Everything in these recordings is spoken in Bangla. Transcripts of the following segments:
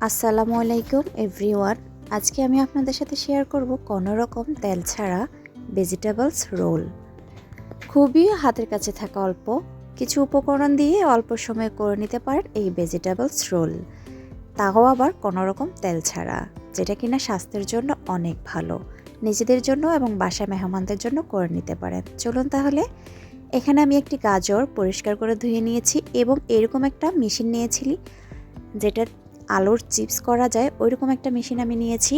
আসসালামু আলাইকুম এভরিওয়ান। আজকে আমি আপনাদের সাথে শেয়ার করব কোনো রকম তেল ছাড়া ভেজিটেবলস রোল। খুবই হাতের কাছে থাকা অল্প কিছু উপকরণ দিয়ে অল্প সময়ে করে নিতে পারেন এই ভেজিটেবলস রোল, তাও আবার কোনো রকম তেল ছাড়া, যেটা কিনা স্বাস্থ্যের জন্য অনেক ভালো। নিজেদের জন্য এবং বাসায় মেহমানদের জন্য করে নিতে পারেন। চলুন তাহলে। এখানে আমি একটি গাজর পরিষ্কার করে ধুয়ে নিয়েছি এবং এরকম একটা মেশিন নিয়েছি যেটা আলুর চিপস করা যায়, ওইরকম একটা মেশিন আমি নিয়েছি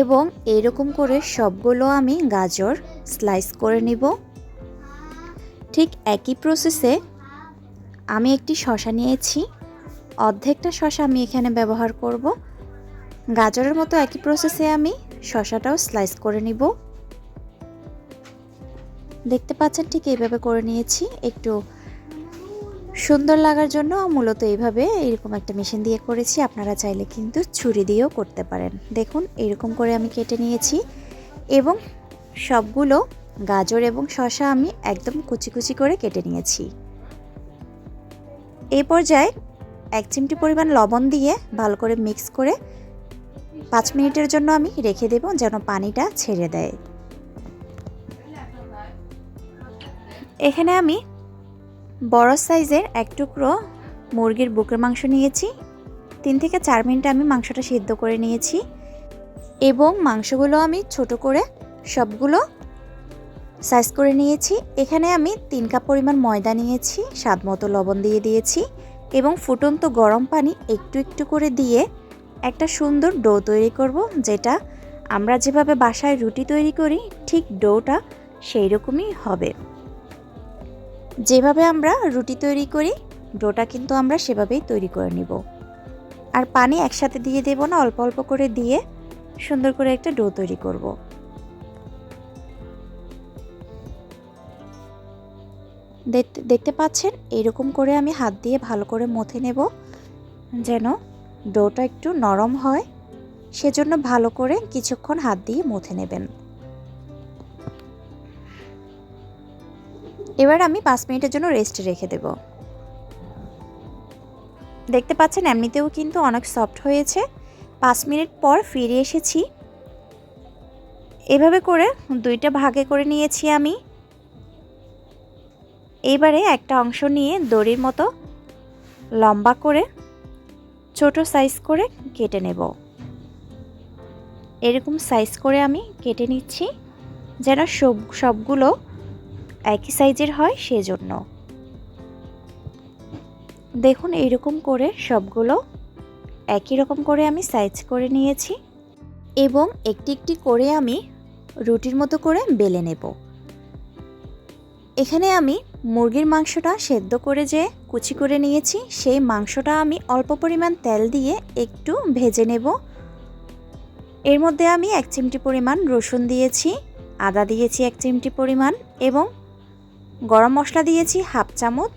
এবং এরকম করে সবগুলো আমি গাজর স্লাইস করে নিব। ঠিক একই প্রসেসে আমি একটি শসা নিয়েছি, অর্ধেকটা শসা আমি এখানে ব্যবহার করব। গাজরের মতো একই প্রসেসে আমি শসাটাও স্লাইস করে নিব। দেখতে পাচ্ছেন ঠিক এইভাবে করে নিয়েছি, একটু সুন্দর লাগার জন্য মূলত এইভাবে এরকম একটা মেশিন দিয়ে করেছি। আপনারা চাইলে কিন্তু ছুরি দিয়েও করতে পারেন। দেখুন এরকম করে আমি কেটে নিয়েছি এবং সবগুলো গাজর এবং শসা আমি একদম কুচি কুচি করে কেটে নিয়েছি। এই পর্যায়ে 1 চিমটি পরিমাণ লবণ দিয়ে ভালো করে মিক্স করে 5 মিনিটের জন্য আমি রেখে দেব, যেন পানিটা ছেড়ে দেয়। এখানে আমি বড় সাইজের এক টুকরো মুরগির বুকের মাংস নিয়েছি। 3 থেকে 4 মিনিট আমি মাংসটা সিদ্ধ করে নিয়েছি এবং মাংসগুলো আমি ছোট করে সবগুলো সাইজ করে নিয়েছি। এখানে আমি 3 কাপ পরিমাণ ময়দা নিয়েছি, স্বাদ মতো লবণ দিয়ে দিয়েছি এবং ফুটন্ত গরম পানি একটু একটু করে দিয়ে একটা সুন্দর ডো তৈরি করব, যেটা আমরা যেভাবে বাসায় রুটি তৈরি করি ঠিক ডোটা সেই রকমই হবে। যেভাবে আমরা রুটি তৈরি করি ডোটা কিন্তু আমরা সেভাবেই তৈরি করে নিব। আর পানি একসাথে দিয়ে দেব না, অল্প অল্প করে দিয়ে সুন্দর করে একটা ডো তৈরি করব। দেখতে পাচ্ছেন এরকম করে আমি হাত দিয়ে ভালো করে মথে নেব, যেন ডোটা একটু নরম হয়। সেজন্য ভালো করে কিছুক্ষণ হাত দিয়ে মথে নেবেন। এবার আমি 5 মিনিটের জন্য রেস্টে রেখে দেব। দেখতে পাচ্ছেন এমনিতেও কিন্তু অনেক সফট হয়েছে। 5 মিনিট পর ফিরে এসেছি। এভাবে করে 2টা ভাগে করে নিয়েছি আমি। এইবারে একটা অংশ নিয়ে দড়ির মতো লম্বা করে ছোট সাইজ করে কেটে নেব। এরকম সাইজ করে আমি কেটে নিচ্ছি, যেন সবগুলো একই সাইজের হয় সেজন্য। দেখুন এইরকম করে সবগুলো একই রকম করে আমি সাইজ করে নিয়েছি এবং একটি একটি করে আমি রুটির মতো করে বেলে নেব। এখানে আমি মুরগির মাংসটা সেদ্ধ করে যে কুচি করে নিয়েছি, সেই মাংসটা আমি অল্প পরিমাণ তেল দিয়ে একটু ভেজে নেব। এর মধ্যে আমি 1 চিমটি পরিমাণ রসুন দিয়েছি, আদা দিয়েছি 1 চিমটি পরিমাণ এবং গরম মশলা দিয়েছি 1/2 চামচ,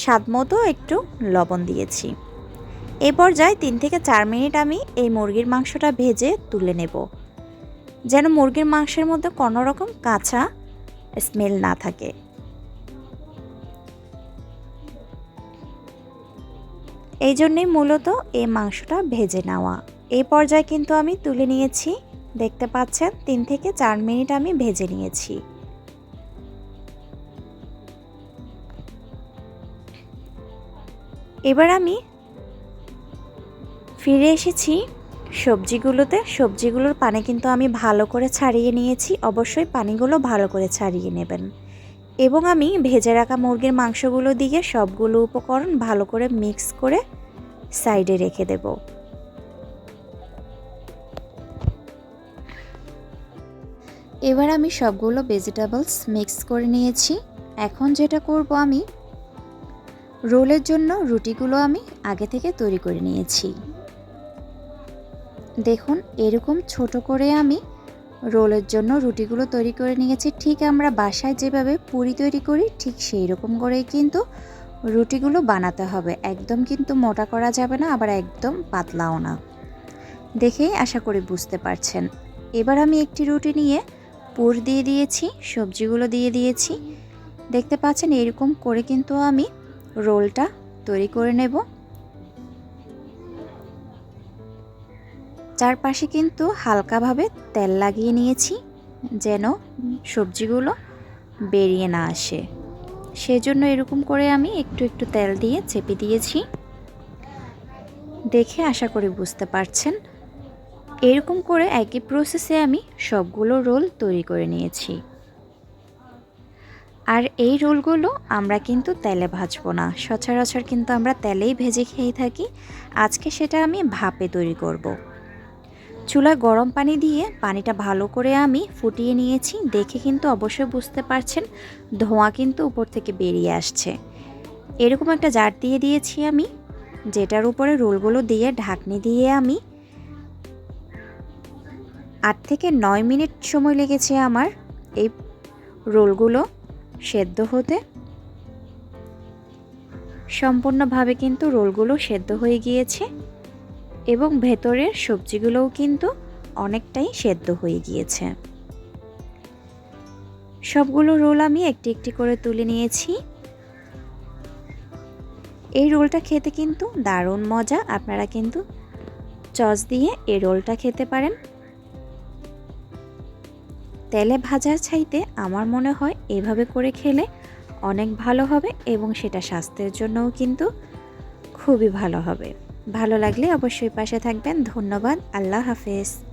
স্বাদ মতো একটু লবণ দিয়েছি। এই পর্যায়ে 3 থেকে 4 মিনিট আমি এই মুরগির মাংসটা ভেজে তুলে নেব, যেন মুরগির মাংসের মধ্যে কোনো রকম কাঁচা স্মেল না থাকে। এই জন্যই মূলত এই মাংসটা ভেজে নেওয়া। এই পর্যায়ে কিন্তু আমি তুলে নিয়েছি। দেখতে পাচ্ছেন 3 থেকে 4 মিনিট আমি ভেজে নিয়েছি। এবার আমি ফিরে এসেছি সবজিগুলোতে। সবজিগুলোর পানি কিন্তু আমি ভালো করে ছাড়িয়ে নিয়েছি। অবশ্যই পানিগুলো ভালো করে ছাড়িয়ে নেবেন। এবং আমি ভেজে রাখা মুরগির মাংসগুলো দিয়ে সবগুলো উপকরণ ভালো করে মিক্স করে সাইডে রেখে দেব। এবার আমি সবগুলো ভেজিটেবলস মিক্স করে নিয়েছি। এখন যেটা করব, আমি রোলের জন্য রুটিগুলো আমি আগে থেকে তৈরি করে নিয়েছি। দেখুন এরকম ছোট করে আমি রোলের জন্য রুটিগুলো তৈরি করে নিয়েছি। ঠিক আমরা বাসায় যেভাবে পুরি তৈরি করি ঠিক সেই রকম করেই কিন্তু রুটিগুলো বানাতে হবে। একদম কিন্তু মোটা করা যাবে না, আবার একদম পাতলাও না। দেখেই আশা করি বুঝতে পারছেন। এবার আমি একটি রুটি নিয়ে পুর দিয়ে দিয়েছি, সবজিগুলো দিয়ে দিয়েছি। দেখতে পাচ্ছেন এরকম করে কিন্তু আমি রোলটা তৈরি করে নেব। চারপাশে কিন্তু হালকাভাবে তেল লাগিয়ে নিয়েছি যেন সবজিগুলো বেরিয়ে না আসে। সেজন্য এরকম করে আমি একটু একটু তেল দিয়ে চেপে দিয়েছি। দেখে আশা করি বুঝতে পারছেন। এরকম করে একই প্রসেসে আমি সবগুলো রোল তৈরি করে নিয়েছি। আর এই রোলগুলো আমরা কিন্তু তেলে ভাজবো না, সচরাচর কিন্তু আমরা তেলেই ভেজে খেয়ে থাকি। আজকে সেটা আমি ভাপে তৈরি করব। চুলায় গরম পানি দিয়ে পানিটা ভালো করে আমি ফুটিয়ে নিয়েছি। দেখে কিন্তু অবশ্যই বুঝতে পারছেন ধোঁয়া কিন্তু উপর থেকে বেরিয়ে আসছে। এরকম একটা জার দিয়ে দিয়েছি আমি, যেটার উপরে রোলগুলো দিয়ে ঢাকনি দিয়ে আমি 8 থেকে 9 মিনিট সময় লেগেছে আমার এই রোলগুলো সেদ্ধ হতে। সম্পূর্ণভাবে কিন্তু রোলগুলো সেদ্ধ হয়ে গিয়েছে এবং ভেতরের সবজিগুলোও কিন্তু অনেকটাই সেদ্ধ হয়ে গিয়েছে। সবগুলো রোল আমি একটি একটি করে তুলে নিয়েছি। এই রোলটা খেতে কিন্তু দারুণ মজা। আপনারা কিন্তু সস দিয়ে এই রোলটা খেতে পারেন। তেলে ভাজার চাইতে আমার মনে হয় এভাবে করে খেলে অনেক ভালো হবে এবং সেটা স্বাস্থ্যের জন্যও কিন্তু খুবই ভালো হবে। ভালো লাগলে অবশ্যই পাশে থাকবেন। ধন্যবাদ। আল্লাহ হাফেজ।